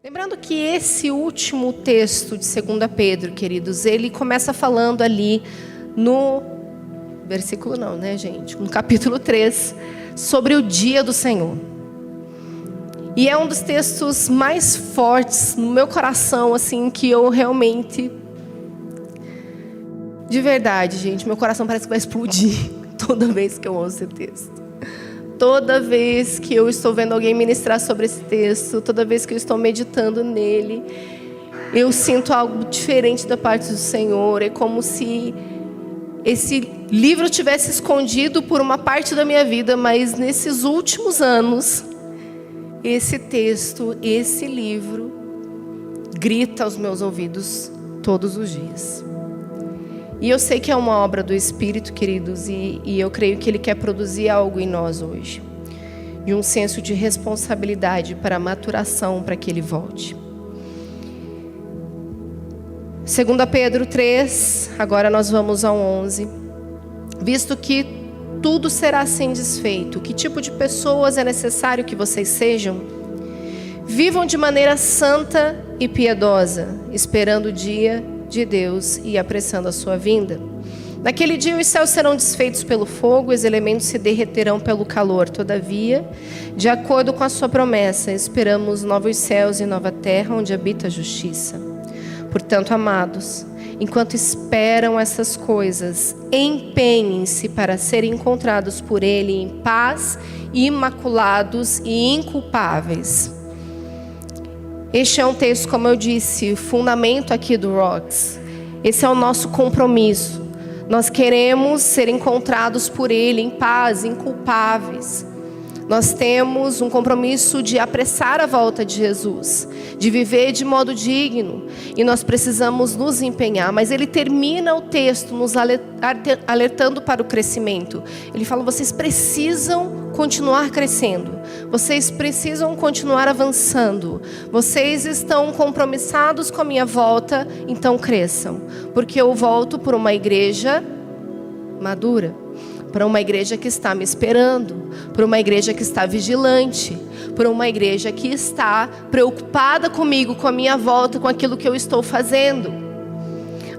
Lembrando que esse último texto de 2 Pedro, queridos, ele começa falando ali no versículo não, né, gente? No capítulo 3, sobre o dia do Senhor. E é um dos textos mais fortes no meu coração, assim, que eu realmente... De verdade, gente, meu coração parece que vai explodir toda vez que eu ouço esse texto. Toda vez que eu estou vendo alguém ministrar sobre esse texto, toda vez que eu estou meditando nele, eu sinto algo diferente da parte do Senhor. É como se esse livro tivesse escondido por uma parte da minha vida, mas nesses últimos anos, esse texto, esse livro, grita aos meus ouvidos todos os dias. E eu sei que é uma obra do Espírito, queridos, e eu creio que Ele quer produzir algo em nós hoje. E um senso de responsabilidade para a maturação, para que Ele volte. 2 Pedro 3, agora nós vamos ao 11. Visto que tudo será assim desfeito, que tipo de pessoas é necessário que vocês sejam? Vivam de maneira santa e piedosa, esperando o dia de Deus e apressando a sua vinda. Naquele dia os céus serão desfeitos pelo fogo, os elementos se derreterão pelo calor. Todavia, de acordo com a sua promessa, esperamos novos céus e nova terra onde habita a justiça. Portanto, amados, enquanto esperam essas coisas, empenhem-se para serem encontrados por Ele em paz, imaculados e inculpáveis. Este é um texto, como eu disse, o fundamento aqui do Rocks. Esse é o nosso compromisso. Nós queremos ser encontrados por Ele em paz, inculpáveis. Nós temos um compromisso de apressar a volta de Jesus, de viver de modo digno, e nós precisamos nos empenhar. Mas ele termina o texto nos alertando para o crescimento. Ele fala: vocês precisam continuar crescendo, vocês precisam continuar avançando, vocês estão compromissados com a minha volta, então cresçam, porque eu volto por uma igreja madura, para uma igreja que está me esperando, para uma igreja que está vigilante, para uma igreja que está preocupada comigo, com a minha volta, com aquilo que eu estou fazendo.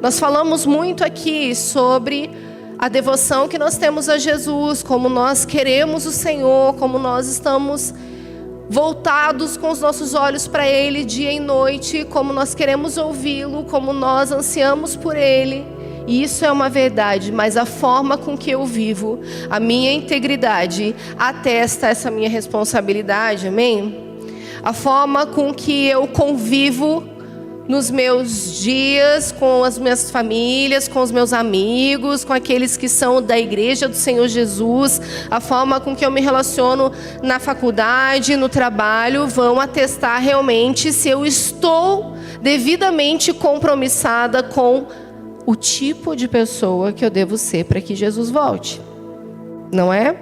Nós falamos muito aqui sobre a devoção que nós temos a Jesus, como nós queremos o Senhor, como nós estamos voltados com os nossos olhos para Ele dia e noite, como nós queremos ouvi-lo, como nós ansiamos por Ele. E isso é uma verdade, mas a forma com que eu vivo, a minha integridade, atesta essa minha responsabilidade, amém? A forma com que eu convivo nos meus dias, com as minhas famílias, com os meus amigos, com aqueles que são da igreja do Senhor Jesus, a forma com que eu me relaciono na faculdade, no trabalho, vão atestar realmente se eu estou devidamente compromissada com o tipo de pessoa que eu devo ser para que Jesus volte, não é?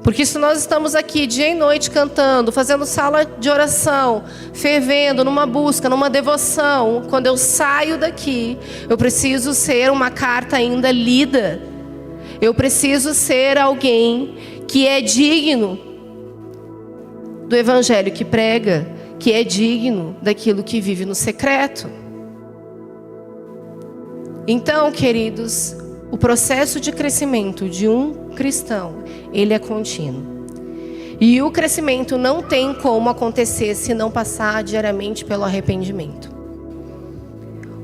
Porque se nós estamos aqui dia e noite cantando, fazendo sala de oração, fervendo numa busca, numa devoção, quando eu saio daqui, eu preciso ser uma carta ainda lida. Eu preciso ser alguém que é digno do evangelho que prega, que é digno daquilo que vive no secreto. Então, queridos, o processo de crescimento de um cristão, ele é contínuo. E o crescimento não tem como acontecer se não passar diariamente pelo arrependimento.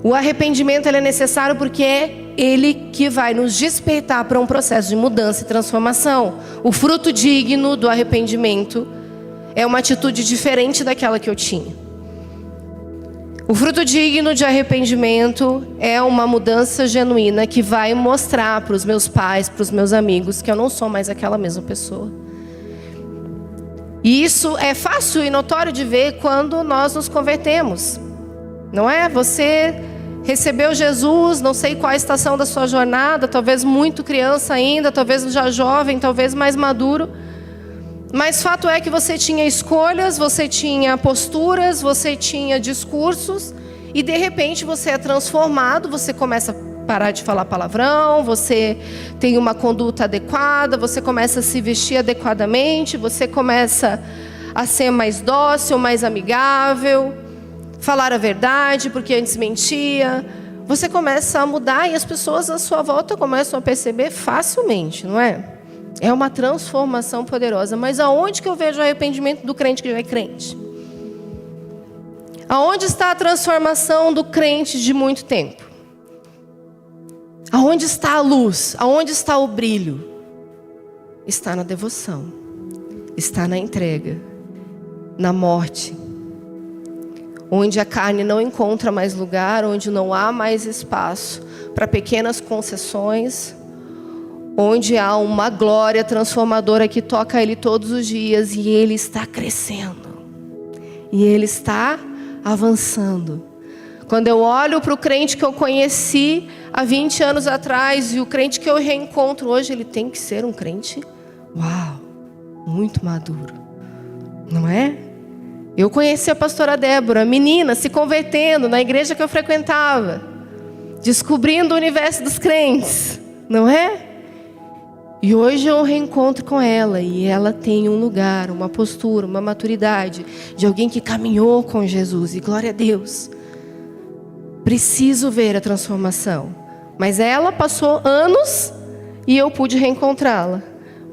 O arrependimento ele é necessário porque é ele que vai nos despertar para um processo de mudança e transformação. O fruto digno do arrependimento é uma atitude diferente daquela que eu tinha. O fruto digno de arrependimento é uma mudança genuína que vai mostrar para os meus pais, para os meus amigos, que eu não sou mais aquela mesma pessoa. E isso é fácil e notório de ver quando nós nos convertemos. Não é? Você recebeu Jesus, não sei qual a estação da sua jornada, talvez muito criança ainda, talvez já jovem, talvez mais maduro. Mas fato é que você tinha escolhas, você tinha posturas, você tinha discursos, e de repente você é transformado, você começa a parar de falar palavrão, você tem uma conduta adequada, você começa a se vestir adequadamente, você começa a ser mais dócil, mais amigável, falar a verdade, porque antes mentia. Você começa a mudar e as pessoas à sua volta começam a perceber facilmente, não é? É uma transformação poderosa. Mas aonde que eu vejo o arrependimento do crente que já é crente? Aonde está a transformação do crente de muito tempo? Aonde está a luz? Aonde está o brilho? Está na devoção. Está na entrega. Na morte. Onde a carne não encontra mais lugar, onde não há mais espaço para pequenas concessões, onde há uma glória transformadora que toca ele todos os dias e ele está crescendo. E ele está avançando. Quando eu olho para o crente que eu conheci há 20 anos atrás e o crente que eu reencontro hoje, ele tem que ser um crente, uau, muito maduro, não é? Eu conheci a pastora Débora, menina, se convertendo na igreja que eu frequentava, descobrindo o universo dos crentes, não é? E hoje eu reencontro com ela e ela tem um lugar, uma postura, uma maturidade de alguém que caminhou com Jesus, e glória a Deus. Preciso ver a transformação. Mas ela passou anos e eu pude reencontrá-la.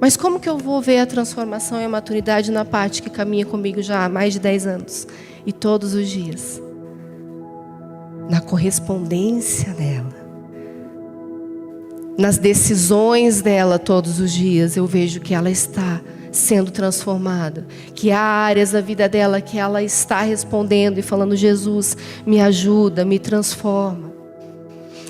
Mas como que eu vou ver a transformação e a maturidade na parte que caminha comigo já há mais de 10 anos? E todos os dias. Na correspondência dela. Nas decisões dela todos os dias, eu vejo que ela está sendo transformada. Que há áreas da vida dela que ela está respondendo e falando: Jesus, me ajuda, me transforma.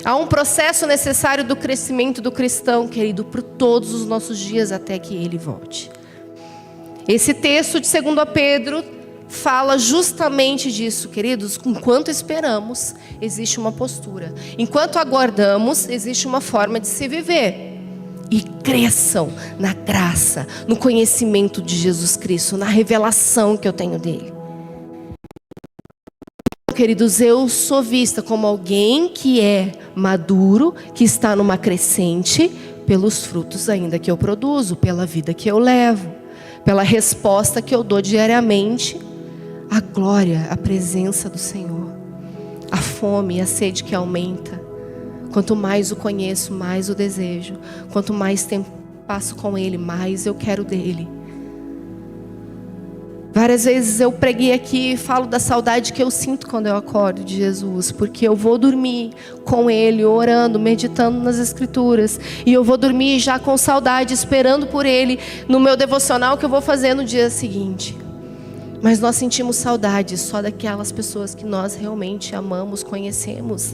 Há um processo necessário do crescimento do cristão, querido, por todos os nossos dias até que ele volte. Esse texto de 2 Pedro fala justamente disso, queridos. Enquanto esperamos, existe uma postura. Enquanto aguardamos, existe uma forma de se viver. E cresçam na graça, no conhecimento de Jesus Cristo, na revelação que eu tenho dele. Queridos, eu sou vista como alguém que é maduro, que está numa crescente, pelos frutos ainda que eu produzo, pela vida que eu levo, pela resposta que eu dou diariamente, a glória, a presença do Senhor, a fome e a sede que aumenta. Quanto mais o conheço, mais o desejo. Quanto mais tempo passo com Ele, mais eu quero dEle. Várias vezes eu preguei aqui e falo da saudade que eu sinto quando eu acordo de Jesus. Porque eu vou dormir com Ele, orando, meditando nas Escrituras. E eu vou dormir já com saudade, esperando por Ele no meu devocional que eu vou fazer no dia seguinte. Mas nós sentimos saudade só daquelas pessoas que nós realmente amamos, conhecemos.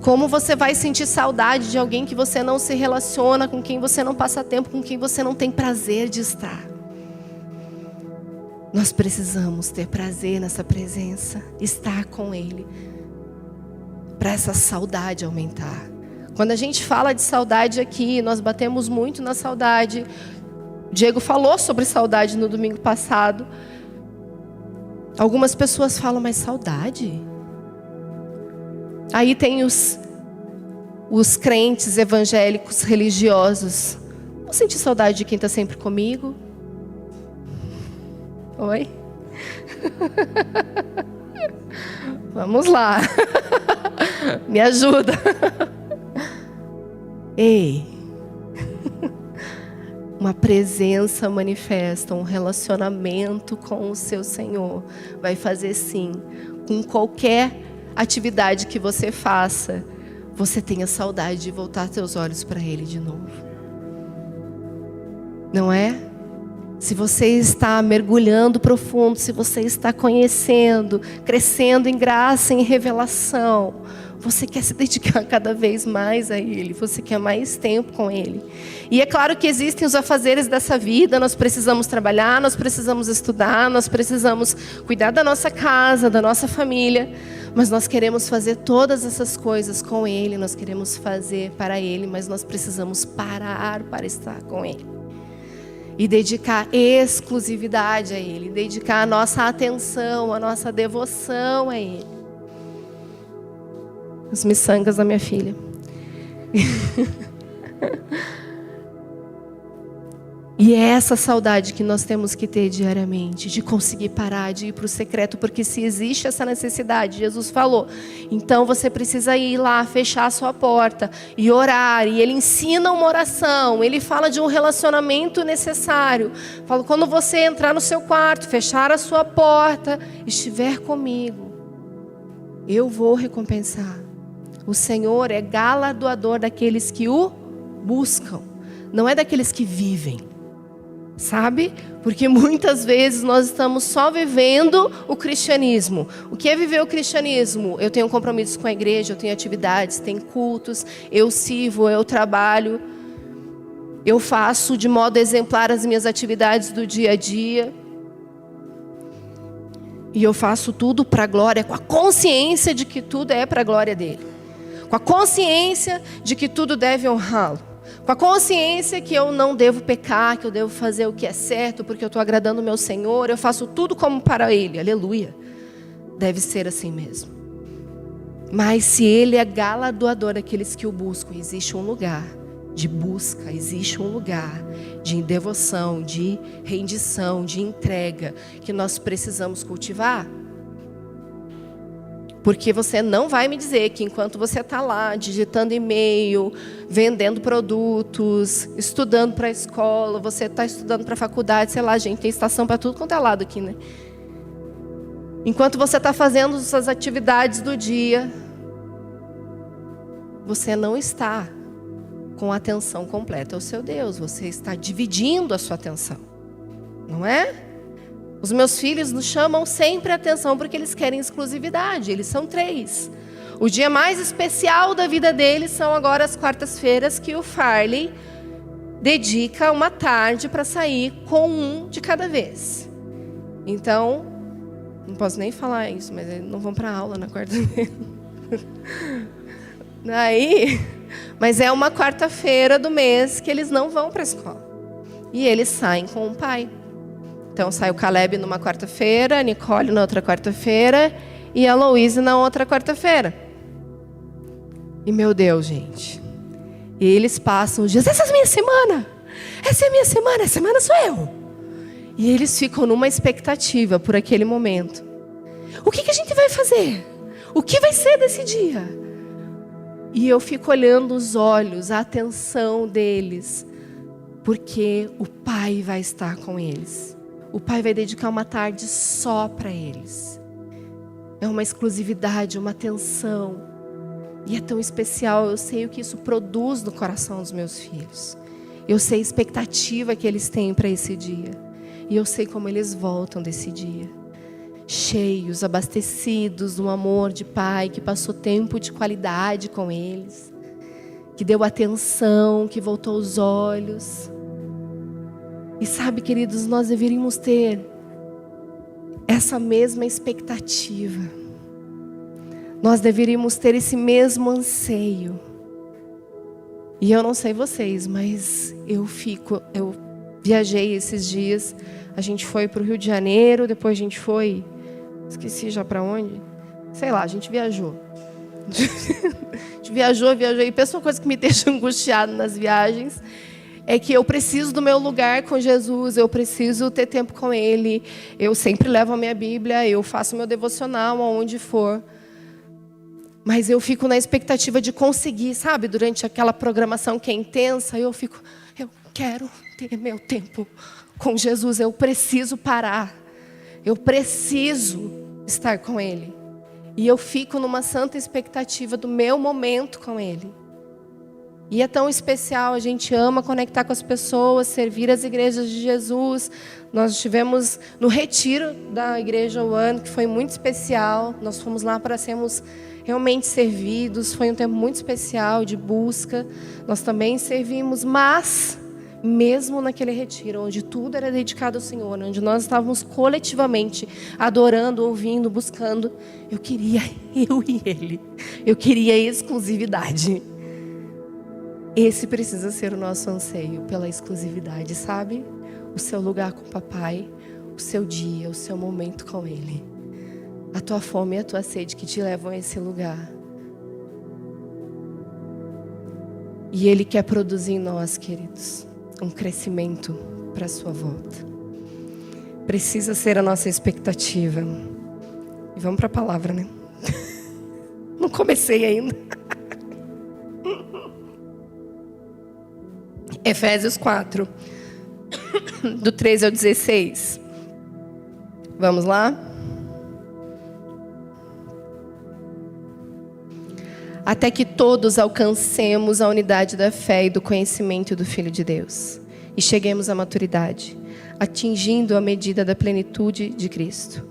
Como você vai sentir saudade de alguém que você não se relaciona, com quem você não passa tempo, com quem você não tem prazer de estar? Nós precisamos ter prazer nessa presença, estar com Ele, para essa saudade aumentar. Quando a gente fala de saudade aqui, nós batemos muito na saudade. O Diego falou sobre saudade no domingo passado. Algumas pessoas falam: mas saudade? Aí tem os crentes evangélicos religiosos. Não senti saudade de quem está sempre comigo? Oi? Vamos lá. Me ajuda. Ei. Uma presença manifesta, um relacionamento com o seu Senhor vai fazer sim, com qualquer atividade que você faça, você tenha saudade de voltar seus olhos para Ele de novo. Não é? Se você está mergulhando profundo, se você está conhecendo, crescendo em graça, em revelação, você quer se dedicar cada vez mais a Ele, você quer mais tempo com Ele. E é claro que existem os afazeres dessa vida, nós precisamos trabalhar, nós precisamos estudar, nós precisamos cuidar da nossa casa, da nossa família, mas nós queremos fazer todas essas coisas com Ele, nós queremos fazer para Ele, mas nós precisamos parar para estar com Ele. E dedicar exclusividade a Ele, dedicar a nossa atenção, a nossa devoção a Ele. Os miçangas da minha filha. E E é essa saudade que nós temos que ter diariamente, de conseguir parar, de ir para o secreto, porque se existe essa necessidade, Jesus falou, então você precisa ir lá, fechar a sua porta e orar. E Ele ensina uma oração, Ele fala de um relacionamento necessário. Fala, quando você entrar no seu quarto, fechar a sua porta, estiver comigo, eu vou recompensar. O Senhor é galardoador daqueles que o buscam, não é daqueles que vivem. Sabe? Porque muitas vezes nós estamos só vivendo o cristianismo. O que é viver o cristianismo? Eu tenho compromissos com a igreja, eu tenho atividades, tenho cultos, eu sirvo, eu trabalho, eu faço de modo exemplar as minhas atividades do dia a dia. E eu faço tudo para a glória, com a consciência de que tudo é para a glória dele. Com a consciência de que tudo deve honrá-lo. Com a consciência que eu não devo pecar, que eu devo fazer o que é certo, porque eu estou agradando o meu Senhor, eu faço tudo como para Ele, aleluia. Deve ser assim mesmo. Mas se Ele é galardoador daqueles que o buscam, existe um lugar de busca, existe um lugar de devoção, de rendição, de entrega, que nós precisamos cultivar. Porque você não vai me dizer que enquanto você está lá digitando e-mail, vendendo produtos, estudando para a escola, você está estudando para a faculdade, sei lá, gente, tem estação para tudo quanto é lado aqui, né? Enquanto você está fazendo suas atividades do dia, você não está com a atenção completa ao seu Deus, você está dividindo a sua atenção, não é? Os meus filhos nos chamam sempre a atenção porque eles querem exclusividade. Eles são 3. O dia mais especial da vida deles são agora as quartas-feiras, que o Farley dedica uma tarde para sair com um de cada vez. Então, não posso nem falar isso, mas eles não vão para aula na quarta-feira. Mas é uma quarta-feira do mês que eles não vão para a escola. E eles saem com o pai. Então sai o Caleb numa quarta-feira, a Nicole na outra quarta-feira e a Louise na outra quarta-feira. E meu Deus, gente. E eles passam os dias, essa é a minha semana. Essa é a minha semana, essa semana sou eu. E eles ficam numa expectativa por aquele momento. O que a gente vai fazer? O que vai ser desse dia? E eu fico olhando os olhos, a atenção deles. Porque o pai vai estar com eles. O pai vai dedicar uma tarde só para eles. É uma exclusividade, uma atenção. E é tão especial, eu sei o que isso produz no coração dos meus filhos. Eu sei a expectativa que eles têm para esse dia. E eu sei como eles voltam desse dia. Cheios, abastecidos do amor de pai, que passou tempo de qualidade com eles. Que deu atenção, que voltou os olhos. E sabe, queridos, nós deveríamos ter essa mesma expectativa. Nós deveríamos ter esse mesmo anseio. E eu não sei vocês, mas eu viajei esses dias. A gente foi para o Rio de Janeiro, depois a gente foi, esqueci já para onde. Sei lá, a gente viajou. A gente viajou. E pensa uma coisa que me deixa angustiado nas viagens. É que eu preciso do meu lugar com Jesus, eu preciso ter tempo com Ele. Eu sempre levo a minha Bíblia, eu faço meu devocional aonde for. Mas eu fico na expectativa de conseguir, sabe? Durante aquela programação que é intensa, eu quero ter meu tempo com Jesus. Eu preciso parar. Eu preciso estar com Ele. E eu fico numa santa expectativa do meu momento com Ele. E é tão especial, a gente ama conectar com as pessoas, servir as igrejas de Jesus. Nós estivemos no retiro da Igreja One, que foi muito especial. Nós fomos lá para sermos realmente servidos. Foi um tempo muito especial de busca. Nós também servimos, mas mesmo naquele retiro, onde tudo era dedicado ao Senhor, onde nós estávamos coletivamente adorando, ouvindo, buscando, eu queria eu e Ele. Eu queria exclusividade. Esse precisa ser o nosso anseio pela exclusividade, sabe? O seu lugar com o papai, o seu dia, o seu momento com Ele. A tua fome e a tua sede que te levam a esse lugar. E Ele quer produzir em nós, queridos, um crescimento para a sua volta. Precisa ser a nossa expectativa. E vamos para a palavra, né? Não comecei ainda. Efésios 4, do 13 ao 16. Vamos lá? Até que todos alcancemos a unidade da fé e do conhecimento do Filho de Deus, e cheguemos à maturidade, atingindo a medida da plenitude de Cristo.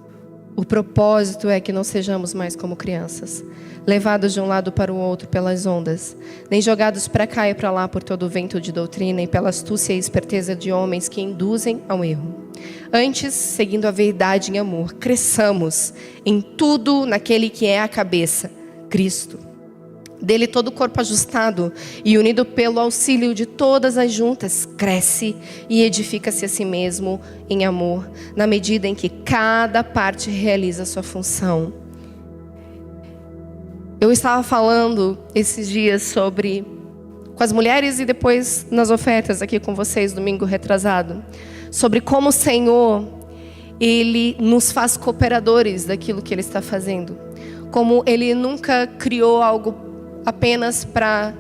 O propósito é que não sejamos mais como crianças, levados de um lado para o outro pelas ondas, nem jogados para cá e para lá por todo o vento de doutrina e pela astúcia e esperteza de homens que induzem ao erro. Antes, seguindo a verdade em amor, cresçamos em tudo naquele que é a cabeça, Cristo. Dele todo o corpo ajustado e unido pelo auxílio de todas as juntas, cresce e edifica-se a si mesmo em amor, na medida em que cada parte realiza a sua função. Eu estava falando esses dias com as mulheres e depois nas ofertas aqui com vocês, domingo retrasado, sobre como o Senhor, Ele nos faz cooperadores daquilo que Ele está fazendo. Como Ele nunca criou algo apenas para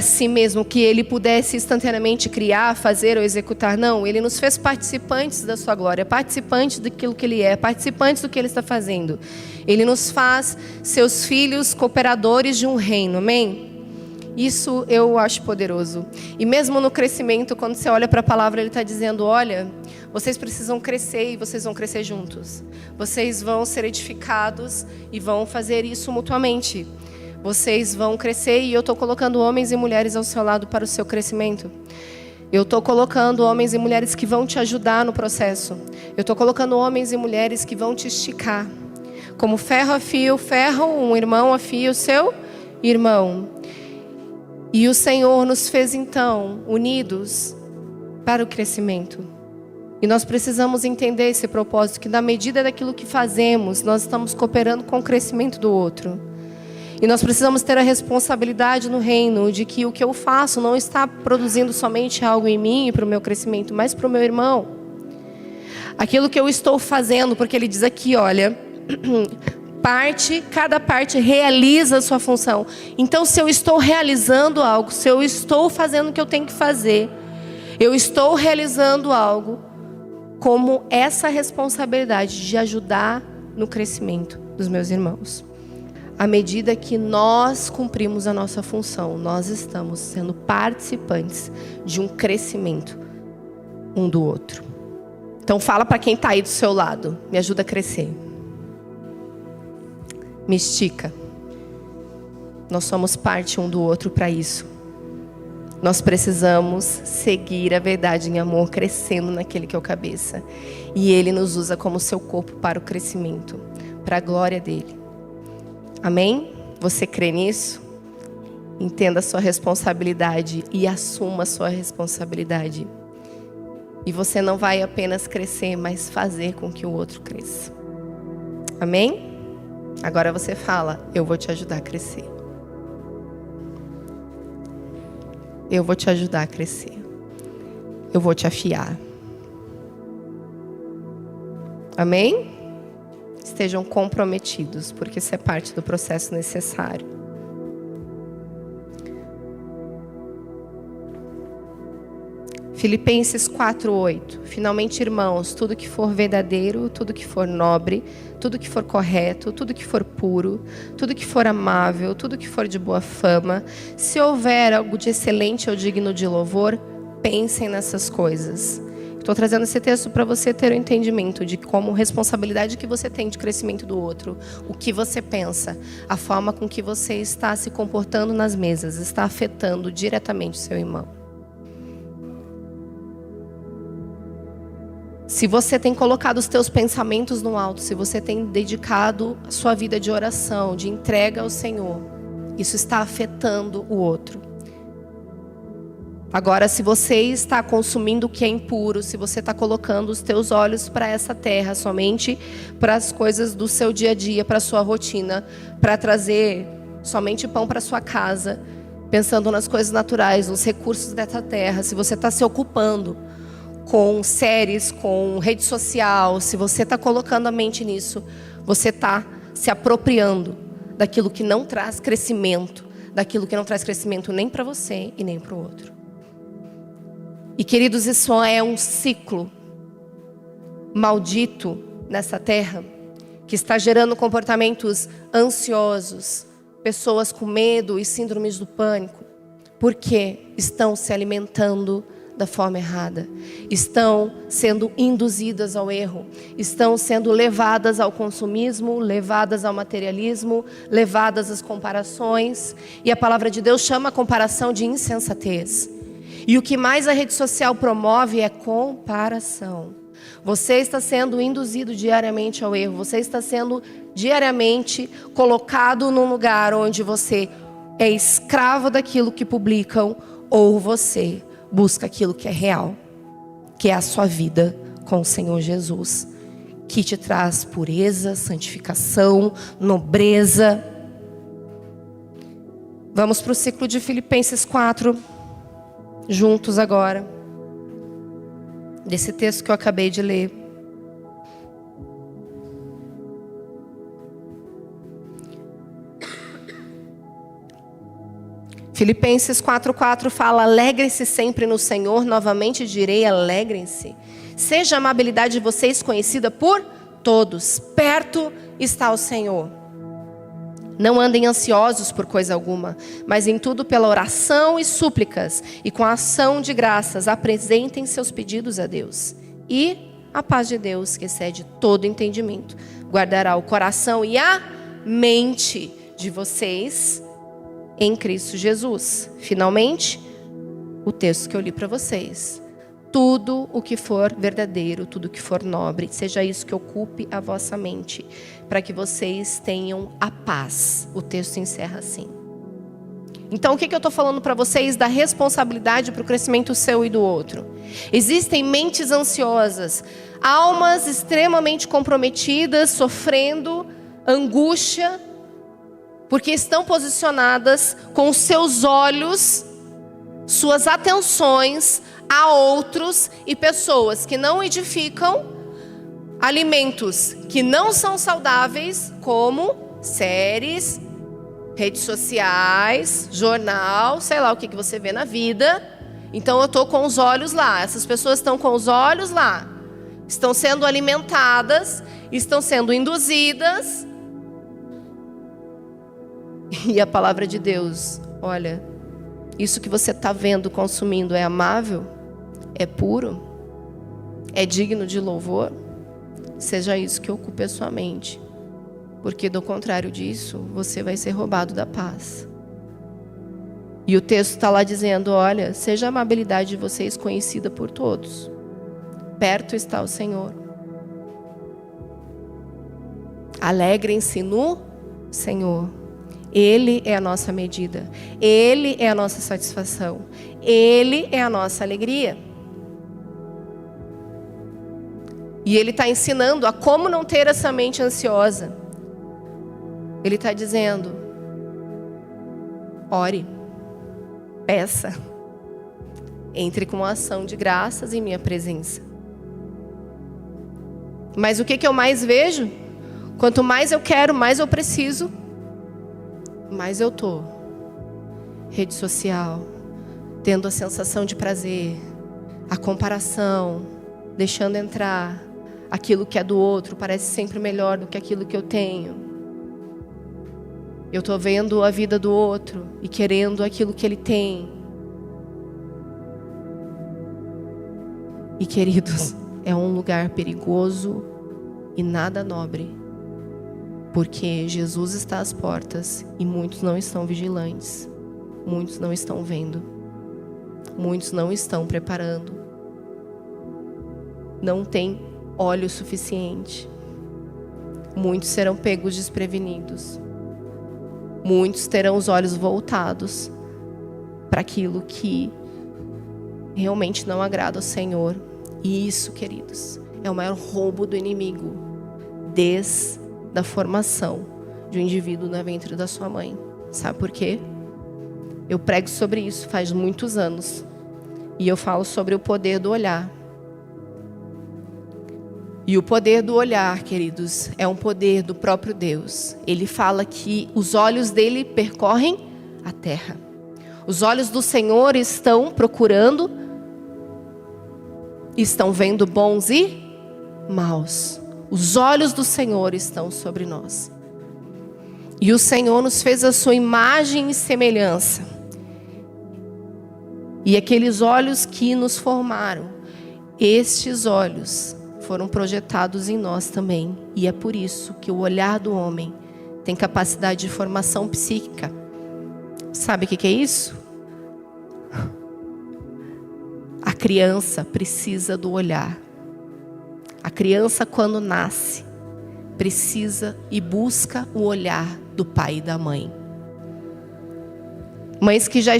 si mesmo, que Ele pudesse instantaneamente criar, fazer ou executar. Não, Ele nos fez participantes da sua glória, participantes daquilo que Ele é, participantes do que Ele está fazendo. Ele nos faz seus filhos, cooperadores de um reino, amém? Isso eu acho poderoso. E mesmo no crescimento, quando você olha para a palavra, Ele está dizendo, olha, vocês precisam crescer e vocês vão crescer juntos. Vocês vão ser edificados e vão fazer isso mutuamente. Vocês vão crescer e eu estou colocando homens e mulheres ao seu lado para o seu crescimento. Eu estou colocando homens e mulheres que vão te ajudar no processo. Eu estou colocando homens e mulheres que vão te esticar. Como ferro afia o ferro, um irmão afia o seu irmão. E o Senhor nos fez então unidos para o crescimento. E nós precisamos entender esse propósito, que na medida daquilo que fazemos, nós estamos cooperando com o crescimento do outro. E nós precisamos ter a responsabilidade no reino de que o que eu faço não está produzindo somente algo em mim e para o meu crescimento, mas para o meu irmão. Aquilo que eu estou fazendo, porque ele diz aqui, olha, cada parte realiza a sua função. Então, se eu estou realizando algo, se eu estou fazendo o que eu tenho que fazer, eu estou realizando algo como essa responsabilidade de ajudar no crescimento dos meus irmãos. À medida que nós cumprimos a nossa função, nós estamos sendo participantes de um crescimento um do outro. Então fala para quem está aí do seu lado, me ajuda a crescer. Me estica. Nós somos parte um do outro para isso. Nós precisamos seguir a verdade em amor, crescendo naquele que é o cabeça. E Ele nos usa como seu corpo para o crescimento, para a glória dEle. Amém? Você crê nisso? Entenda a sua responsabilidade e assuma a sua responsabilidade. E você não vai apenas crescer, mas fazer com que o outro cresça. Amém? Agora você fala, eu vou te ajudar a crescer. Eu vou te ajudar a crescer. Eu vou te afiar. Amém? Estejam comprometidos, porque isso é parte do processo necessário. Filipenses 4:8. Finalmente, irmãos, tudo que for verdadeiro, tudo que for nobre, tudo que for correto, tudo que for puro, tudo que for amável, tudo que for de boa fama, se houver algo de excelente ou digno de louvor, pensem nessas coisas. Estou trazendo esse texto para você ter o entendimento de como responsabilidade que você tem de crescimento do outro, o que você pensa, a forma com que você está se comportando nas mesas, está afetando diretamente o seu irmão. Se você tem colocado os teus pensamentos no alto, se você tem dedicado a sua vida de oração, de entrega ao Senhor, isso está afetando o outro. Agora, se você está consumindo o que é impuro, se você está colocando os teus olhos para essa terra, somente para as coisas do seu dia a dia, para a sua rotina, para trazer somente pão para a sua casa, pensando nas coisas naturais, nos recursos dessa terra, se você está se ocupando com séries, com rede social, se você está colocando a mente nisso, você está se apropriando daquilo que não traz crescimento, daquilo que não traz crescimento nem para você e nem para o outro. E queridos, isso é um ciclo maldito nessa terra, que está gerando comportamentos ansiosos, pessoas com medo e síndromes do pânico, porque estão se alimentando da forma errada, estão sendo induzidas ao erro, estão sendo levadas ao consumismo, levadas ao materialismo, levadas às comparações, e a palavra de Deus chama a comparação de insensatez. E o que mais a rede social promove é comparação. Você está sendo induzido diariamente ao erro, você está sendo diariamente colocado num lugar onde você é escravo daquilo que publicam, ou você busca aquilo que é real, que é a sua vida com o Senhor Jesus, que te traz pureza, santificação, nobreza. Vamos para o ciclo de Filipenses 4, juntos agora, desse texto que eu acabei de ler. Filipenses 4:4 fala: alegrem-se sempre no Senhor, novamente direi, alegrem-se. Seja a amabilidade de vocês conhecida por todos, perto está o Senhor. Não andem ansiosos por coisa alguma, mas em tudo pela oração e súplicas, e com a ação de graças, apresentem seus pedidos a Deus. E a paz de Deus, que excede todo entendimento, guardará o coração e a mente de vocês em Cristo Jesus. Finalmente, o texto que eu li para vocês. Tudo o que for verdadeiro, tudo o que for nobre, seja isso que ocupe a vossa mente, para que vocês tenham a paz. O texto encerra assim. Então, o que eu estou falando para vocês da responsabilidade para o crescimento seu e do outro? Existem mentes ansiosas, almas extremamente comprometidas, sofrendo angústia, porque estão posicionadas com os seus olhos, suas atenções a outros e pessoas que não edificam, alimentos que não são saudáveis, como séries, redes sociais, jornal, sei lá o que você vê na vida. Então eu estou com os olhos lá, essas pessoas estão com os olhos lá, estão sendo alimentadas, estão sendo induzidas. E a palavra de Deus, olha, isso que você está vendo, consumindo, é amável? É puro? É digno de louvor? Seja isso que ocupe a sua mente, porque do contrário disso, você vai ser roubado da paz. E o texto está lá dizendo, olha, seja a amabilidade de vocês conhecida por todos. Perto está o Senhor. Alegrem-se no Senhor. Ele é a nossa medida. Ele é a nossa satisfação. Ele é a nossa alegria. E Ele está ensinando a como não ter essa mente ansiosa. Ele está dizendo, ore, peça, entre com uma ação de graças em minha presença. Mas o que eu mais vejo? Quanto mais eu quero, mais eu preciso, mais eu estou. Rede social, tendo a sensação de prazer, a comparação, deixando entrar aquilo que é do outro, parece sempre melhor do que aquilo que eu tenho. Eu estou vendo a vida do outro e querendo aquilo que ele tem. E queridos, é um lugar perigoso e nada nobre. Porque Jesus está às portas e muitos não estão vigilantes. Muitos não estão vendo. Muitos não estão preparando. Não tem óleo suficiente. Muitos serão pegos desprevenidos. Muitos terão os olhos voltados para aquilo que realmente não agrada ao Senhor. E isso, queridos, é o maior roubo do inimigo desde a formação de um indivíduo no ventre da sua mãe. Sabe por quê? Eu prego sobre isso faz muitos anos. E eu falo sobre o poder do olhar. E o poder do olhar, queridos, é um poder do próprio Deus. Ele fala que os olhos dele percorrem a terra. Os olhos do Senhor estão procurando, estão vendo bons e maus. Os olhos do Senhor estão sobre nós. E o Senhor nos fez a sua imagem e semelhança. E aqueles olhos que nos formaram, estes olhos foram projetados em nós também. E é por isso que o olhar do homem tem capacidade de formação psíquica. Sabe o que é isso? A criança precisa do olhar. A criança, quando nasce, precisa e busca o olhar do pai e da mãe. Mães que já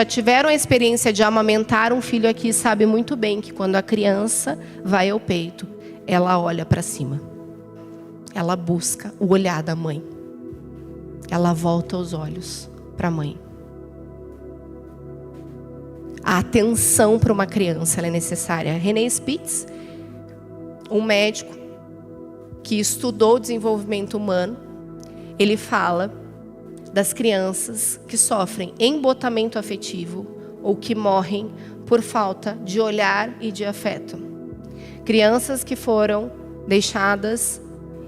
tiveram a experiência de amamentar um filho aqui sabem muito bem que quando a criança vai ao peito, ela olha para cima. Ela busca o olhar da mãe. Ela volta os olhos para a mãe. A atenção para uma criança ela é necessária. René Spitz, um médico que estudou o desenvolvimento humano, ele fala das crianças que sofrem embotamento afetivo ou que morrem por falta de olhar e de afeto. Crianças que foram deixadas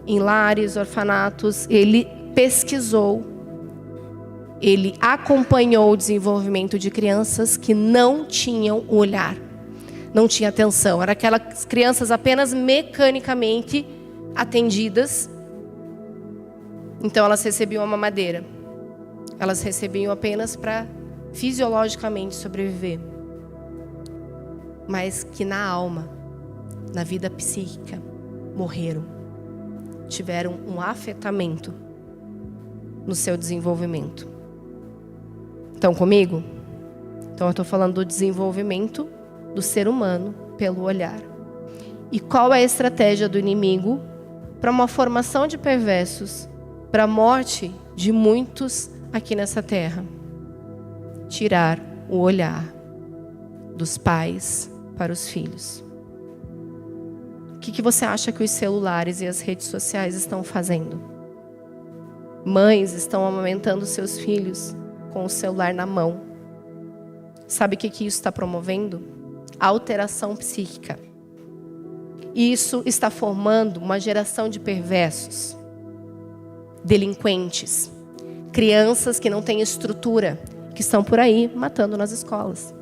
em lares, orfanatos. Ele pesquisou, ele acompanhou o desenvolvimento de crianças que não tinham o olhar, não tinha atenção. Eram aquelas crianças apenas mecanicamente atendidas. Então elas recebiam a mamadeira. Elas recebiam apenas para fisiologicamente sobreviver. Mas que na alma, na vida psíquica, morreram. Tiveram um afetamento no seu desenvolvimento. Estão comigo? Então eu estou falando do desenvolvimento do ser humano pelo olhar. E qual é a estratégia do inimigo para uma formação de perversos, para a morte de muitos aqui nessa terra? Tirar o olhar dos pais para os filhos. O que você acha que os celulares e as redes sociais estão fazendo? Mães estão amamentando seus filhos com o celular na mão. Sabe o que isso está promovendo? Alteração psíquica. Isso está formando uma geração de perversos, delinquentes, crianças que não têm estrutura, que estão por aí matando nas escolas.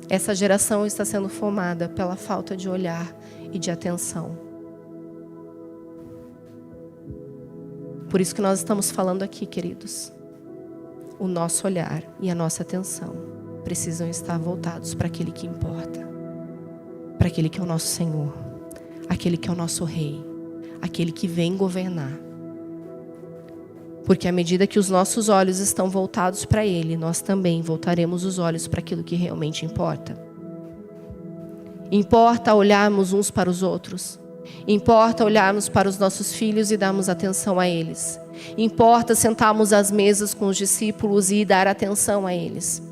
Essa geração está sendo formada pela falta de olhar e de atenção. Por isso que nós estamos falando aqui, queridos. O nosso olhar e a nossa atenção precisam estar voltados para aquele que importa. Para aquele que é o nosso Senhor. Aquele que é o nosso Rei. Aquele que vem governar. Porque à medida que os nossos olhos estão voltados para Ele, nós também voltaremos os olhos para aquilo que realmente importa. Importa olharmos uns para os outros. Importa olharmos para os nossos filhos e darmos atenção a eles. Importa sentarmos às mesas com os discípulos e dar atenção a eles.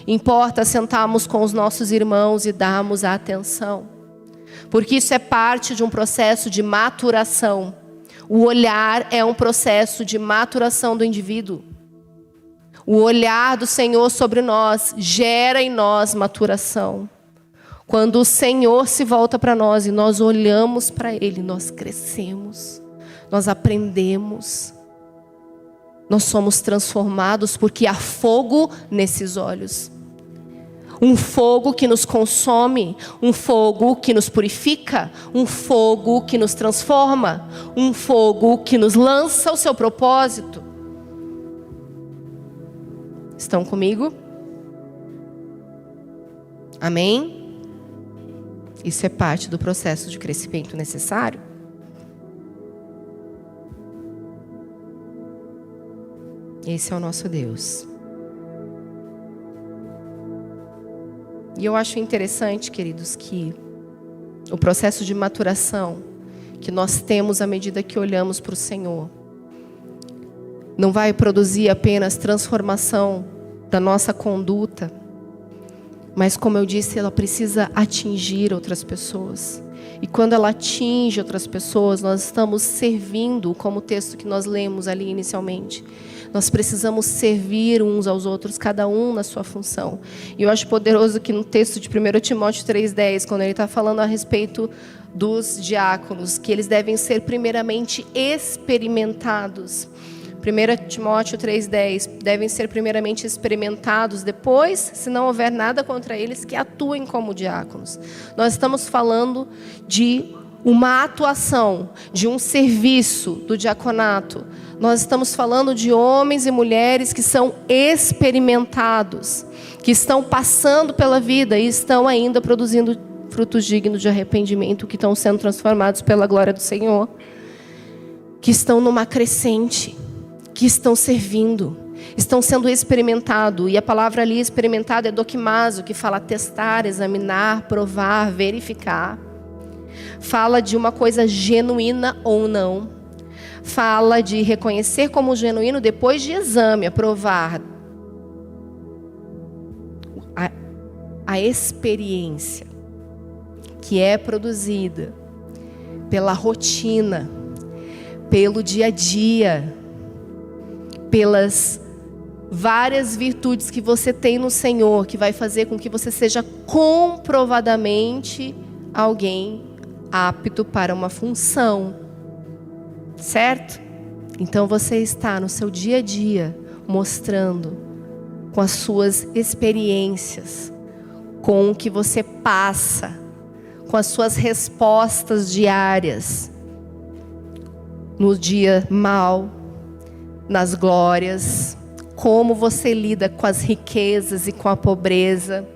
Importa sentarmos com os nossos irmãos e darmos a atenção. Porque isso é parte de um processo de maturação. O olhar é um processo de maturação do indivíduo. O olhar do Senhor sobre nós gera em nós maturação. Quando o Senhor se volta para nós e nós olhamos para Ele, nós crescemos, nós aprendemos, nós somos transformados porque há fogo nesses olhos. Um fogo que nos consome, um fogo que nos purifica, um fogo que nos transforma, um fogo que nos lança ao seu propósito. Estão comigo? Amém? Isso é parte do processo de crescimento necessário. Esse é o nosso Deus. E eu acho interessante, queridos, que o processo de maturação que nós temos à medida que olhamos para o Senhor não vai produzir apenas transformação da nossa conduta, mas, como eu disse, ela precisa atingir outras pessoas. E quando ela atinge outras pessoas, nós estamos servindo, como o texto que nós lemos ali inicialmente. Nós precisamos servir uns aos outros, cada um na sua função. E eu acho poderoso que no texto de 1 Timóteo 3,10, quando ele está falando a respeito dos diáconos, que eles devem ser primeiramente experimentados. 1 Timóteo 3,10, devem ser primeiramente experimentados, depois, se não houver nada contra eles, que atuem como diáconos. Nós estamos falando de uma atuação, de um serviço do diaconato. Nós estamos falando de homens e mulheres que são experimentados, que estão passando pela vida e estão ainda produzindo frutos dignos de arrependimento, que estão sendo transformados pela glória do Senhor, que estão numa crescente, que estão servindo, estão sendo experimentados. E a palavra ali experimentado é doquimazo, que fala testar, examinar, provar, verificar. Fala de uma coisa genuína ou não. Fala de reconhecer como genuíno depois de exame, aprovar. A experiência que é produzida pela rotina, pelo dia a dia, pelas várias virtudes que você tem no Senhor, que vai fazer com que você seja comprovadamente alguém apto para uma função, certo? Então você está no seu dia a dia mostrando com as suas experiências, com o que você passa, com as suas respostas diárias, no dia mal, nas glórias, como você lida com as riquezas e com a pobreza,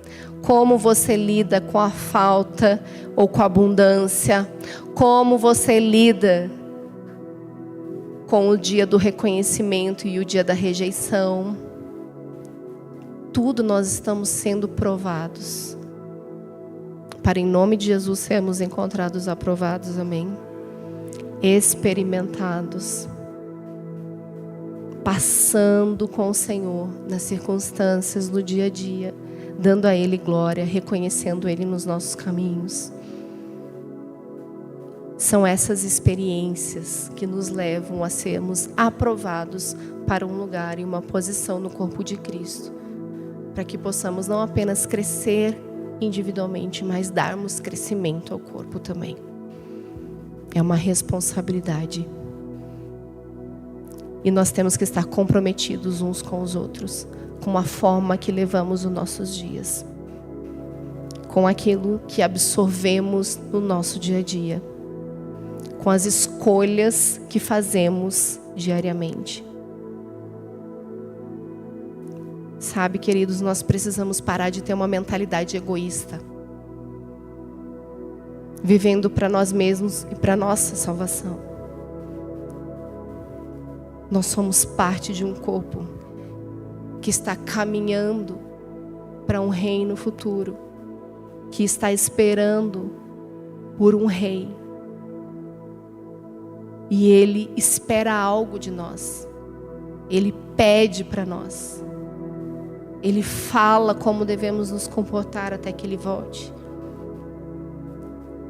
como você lida com a falta ou com a abundância, como você lida com o dia do reconhecimento e o dia da rejeição. Tudo nós estamos sendo provados, para em nome de Jesus sermos encontrados aprovados, amém? Experimentados, passando com o Senhor nas circunstâncias do dia a dia, dando a Ele glória, reconhecendo Ele nos nossos caminhos. São essas experiências que nos levam a sermos aprovados para um lugar e uma posição no corpo de Cristo, para que possamos não apenas crescer individualmente, mas darmos crescimento ao corpo também. É uma responsabilidade. E nós temos que estar comprometidos uns com os outros, com a forma que levamos os nossos dias, com aquilo que absorvemos no nosso dia a dia, com as escolhas que fazemos diariamente. Sabe, queridos, nós precisamos parar de ter uma mentalidade egoísta, vivendo para nós mesmos e para nossa salvação. Nós somos parte de um corpo que está caminhando para um reino futuro, que está esperando por um rei. E ele espera algo de nós. Ele pede para nós. Ele fala como devemos nos comportar até que ele volte.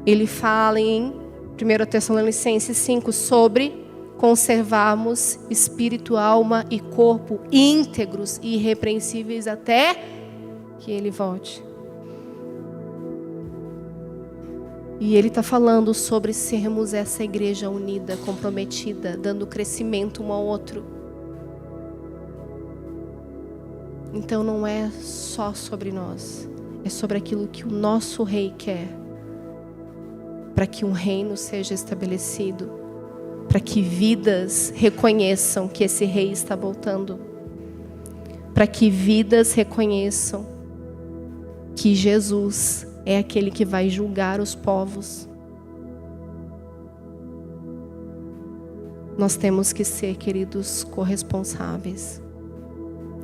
Ele fala em 1 Tessalonicenses 5 sobre conservarmos espírito, alma e corpo íntegros e irrepreensíveis até que ele volte. E ele está falando sobre sermos essa igreja unida, comprometida, dando crescimento um ao outro. Então não é só sobre nós, é sobre aquilo que o nosso rei quer, para que um reino seja estabelecido, para que vidas reconheçam que esse rei está voltando, para que vidas reconheçam que Jesus é aquele que vai julgar os povos. Nós temos que ser, queridos, corresponsáveis.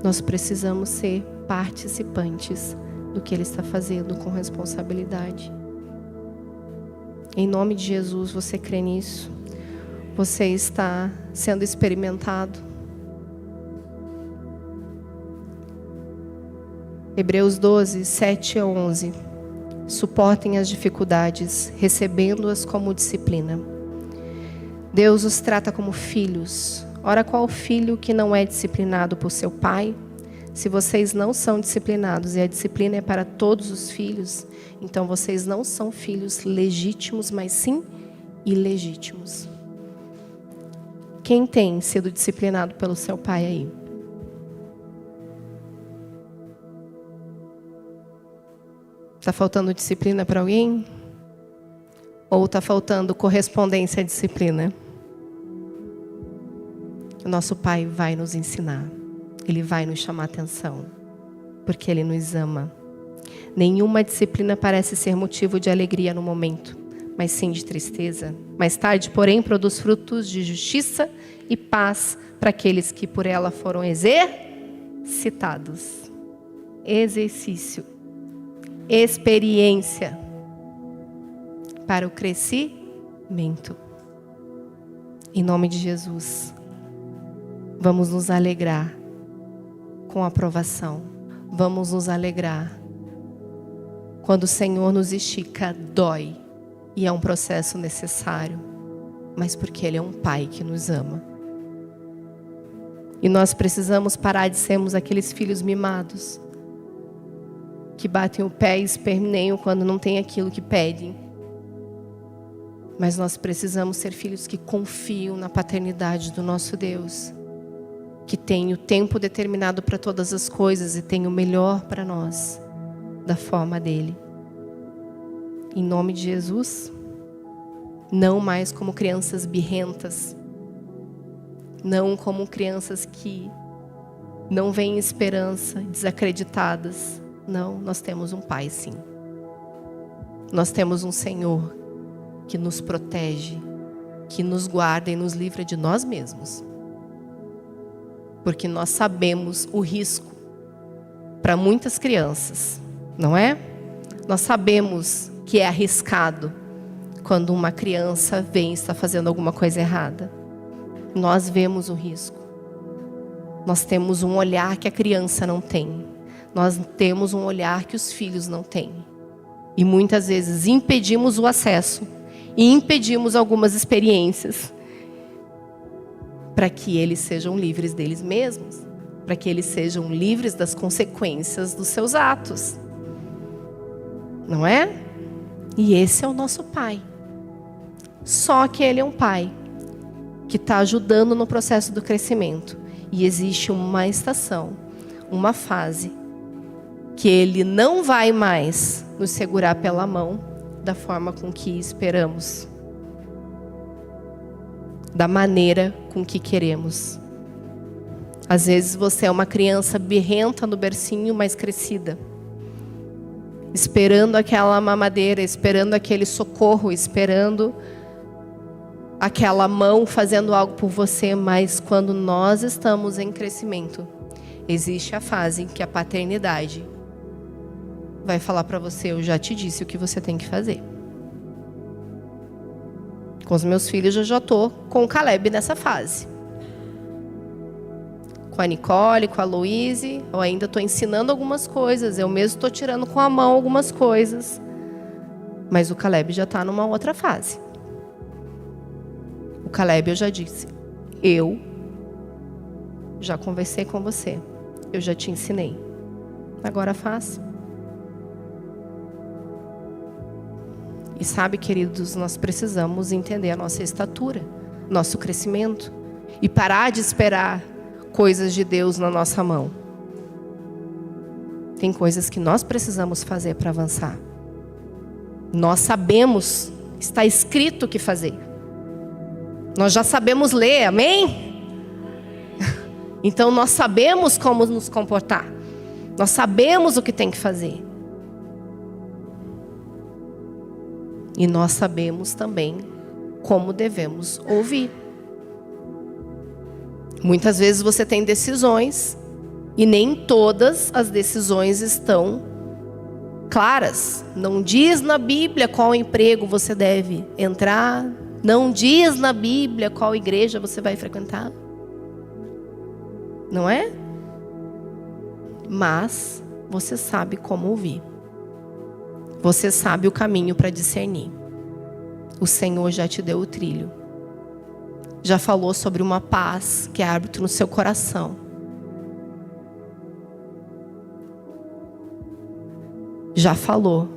Nós precisamos ser participantes do que Ele está fazendo com responsabilidade. Em nome de Jesus, você crê nisso? Você está sendo experimentado? Hebreus 12, 7 a 11. Suportem as dificuldades, recebendo-as como disciplina. Deus os trata como filhos. Ora, qual filho que não é disciplinado por seu pai? Se vocês não são disciplinados e a disciplina é para todos os filhos, então vocês não são filhos legítimos, mas sim ilegítimos. Quem tem sido disciplinado pelo seu pai aí? Está faltando disciplina para alguém? Ou está faltando correspondência à disciplina? O nosso Pai vai nos ensinar. Ele vai nos chamar a atenção. Porque Ele nos ama. Nenhuma disciplina parece ser motivo de alegria no momento, mas sim de tristeza. Mais tarde, porém, produz frutos de justiça e paz para aqueles que por ela foram exercitados. Exercício. Experiência para o crescimento. Em nome de Jesus, vamos nos alegrar com a aprovação. Vamos nos alegrar quando o Senhor nos estica, dói, e é um processo necessário, mas porque Ele é um Pai que nos ama. E nós precisamos parar de sermos aqueles filhos mimados que batem o pé e esperneiam quando não tem aquilo que pedem. Mas nós precisamos ser filhos que confiam na paternidade do nosso Deus, que tem o tempo determinado para todas as coisas e tem o melhor para nós, da forma dele. Em nome de Jesus, não mais como crianças birrentas, não como crianças que não veem esperança, desacreditadas. Não, nós temos um Pai, sim. Nós temos um Senhor que nos protege, que nos guarda e nos livra de nós mesmos. Porque nós sabemos o risco para muitas crianças, não é? Nós sabemos que é arriscado quando uma criança vem e está fazendo alguma coisa errada. Nós vemos o risco. Nós temos um olhar que a criança não tem. Nós temos um olhar que os filhos não têm. E muitas vezes impedimos o acesso e impedimos algumas experiências para que eles sejam livres deles mesmos, para que eles sejam livres das consequências dos seus atos. Não é? E esse é o nosso Pai. Só que Ele é um Pai que está ajudando no processo do crescimento. E existe uma estação, uma fase, que Ele não vai mais nos segurar pela mão da forma com que esperamos, da maneira com que queremos. Às vezes você é uma criança birrenta no bercinho, mas crescida, esperando aquela mamadeira, esperando aquele socorro, esperando aquela mão fazendo algo por você. Mas quando nós estamos em crescimento, existe a fase em que a paternidade vai falar para você: eu já te disse o que você tem que fazer. Com os meus filhos eu já estou com o Caleb nessa fase. Com a Nicole, com a Louise, eu ainda estou ensinando algumas coisas. Eu mesmo estou tirando com a mão algumas coisas. Mas o Caleb já está numa outra fase. O Caleb, eu já disse: eu já conversei com você. Eu já te ensinei. Agora faça. E sabe, queridos, nós precisamos entender a nossa estatura, nosso crescimento, e parar de esperar coisas de Deus na nossa mão. Tem coisas que nós precisamos fazer para avançar. Nós sabemos, está escrito o que fazer. Nós já sabemos ler, amém? Então nós sabemos como nos comportar. Nós sabemos o que tem que fazer. E nós sabemos também como devemos ouvir. Muitas vezes você tem decisões e nem todas as decisões estão claras. Não diz na Bíblia qual emprego você deve entrar. Não diz na Bíblia qual igreja você vai frequentar. Não é? Mas você sabe como ouvir. Você sabe o caminho para discernir. O Senhor já te deu o trilho. Já falou sobre uma paz que é árbitro no seu coração. Já falou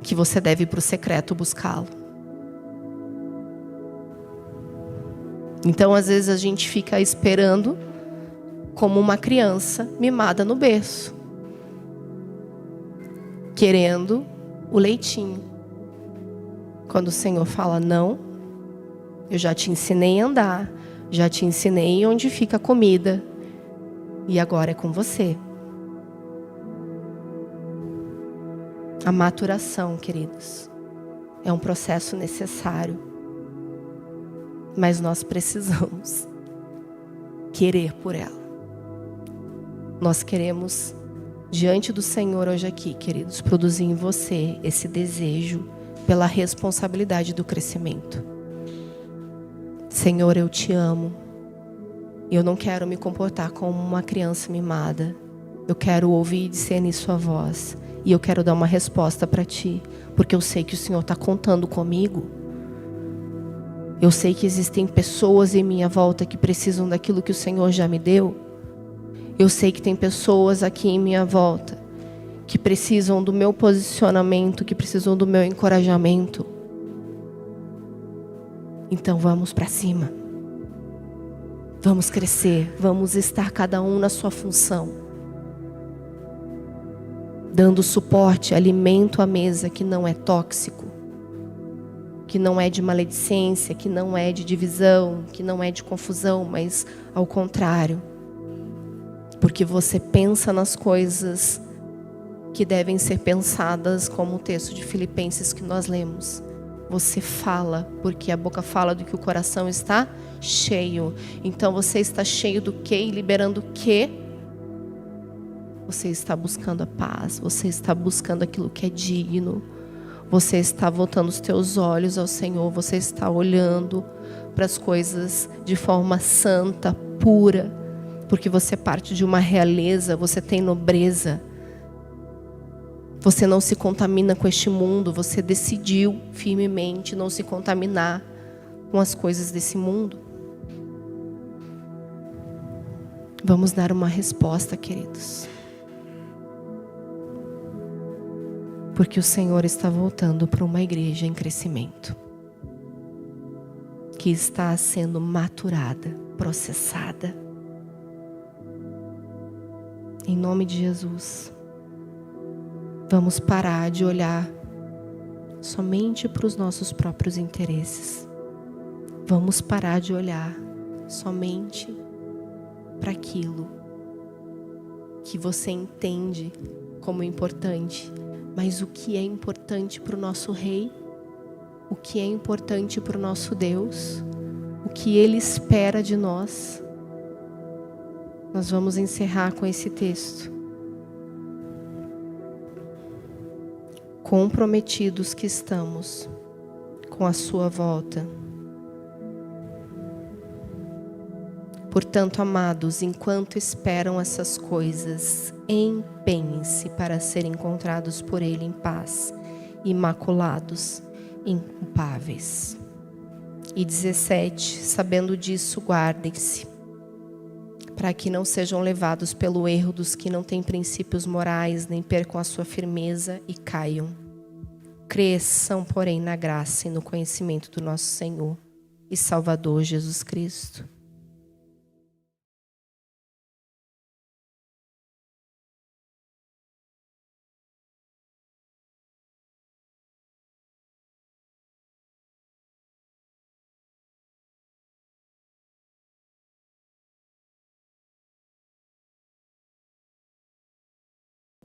que você deve ir para o secreto buscá-lo. Então, às vezes, a gente fica esperando como uma criança mimada no berço, querendo o leitinho. Quando o Senhor fala, não, eu já te ensinei a andar, já te ensinei onde fica a comida, e agora é com você. A maturação, queridos, é um processo necessário, mas nós precisamos querer por ela. Nós queremos, diante do Senhor hoje aqui, queridos, produzir em você esse desejo pela responsabilidade do crescimento. Senhor, eu te amo. Eu não quero me comportar como uma criança mimada. Eu quero ouvir e discernir sua voz. E eu quero dar uma resposta para ti, porque eu sei que o Senhor está contando comigo. Eu sei que existem pessoas em minha volta que precisam daquilo que o Senhor já me deu. Eu sei que tem pessoas aqui em minha volta que precisam do meu posicionamento, que precisam do meu encorajamento. Então vamos para cima. Vamos crescer, vamos estar cada um na sua função. Dando suporte, alimento à mesa que não é tóxico, que não é de maledicência, que não é de divisão, que não é de confusão, mas ao contrário. Porque você pensa nas coisas que devem ser pensadas, como o texto de Filipenses que nós lemos. Você fala, porque a boca fala do que o coração está cheio. Então você está cheio do quê e liberando o quê? Você está buscando a paz, você está buscando aquilo que é digno. Você está voltando os teus olhos ao Senhor, você está olhando para as coisas de forma santa, pura. Porque você parte de uma realeza, você tem nobreza. Você não se contamina com este mundo, você decidiu firmemente não se contaminar com as coisas desse mundo. Vamos dar uma resposta, queridos. Porque o Senhor está voltando para uma igreja em crescimento. Que está sendo maturada, processada. Em nome de Jesus. Vamos parar de olhar somente para os nossos próprios interesses. Vamos parar de olhar somente para aquilo que você entende como importante. Mas o que é importante para o nosso Rei? O que é importante para o nosso Deus? O que Ele espera de nós? Nós vamos encerrar com esse texto. Comprometidos que estamos com a sua volta. Portanto, amados, enquanto esperam essas coisas, empenhem-se para serem encontrados por Ele em paz, imaculados, inculpáveis. E 17, sabendo disso, guardem-se, para que não sejam levados pelo erro dos que não têm princípios morais, nem percam a sua firmeza e caiam. Cresçam, porém, na graça e no conhecimento do nosso Senhor e Salvador Jesus Cristo.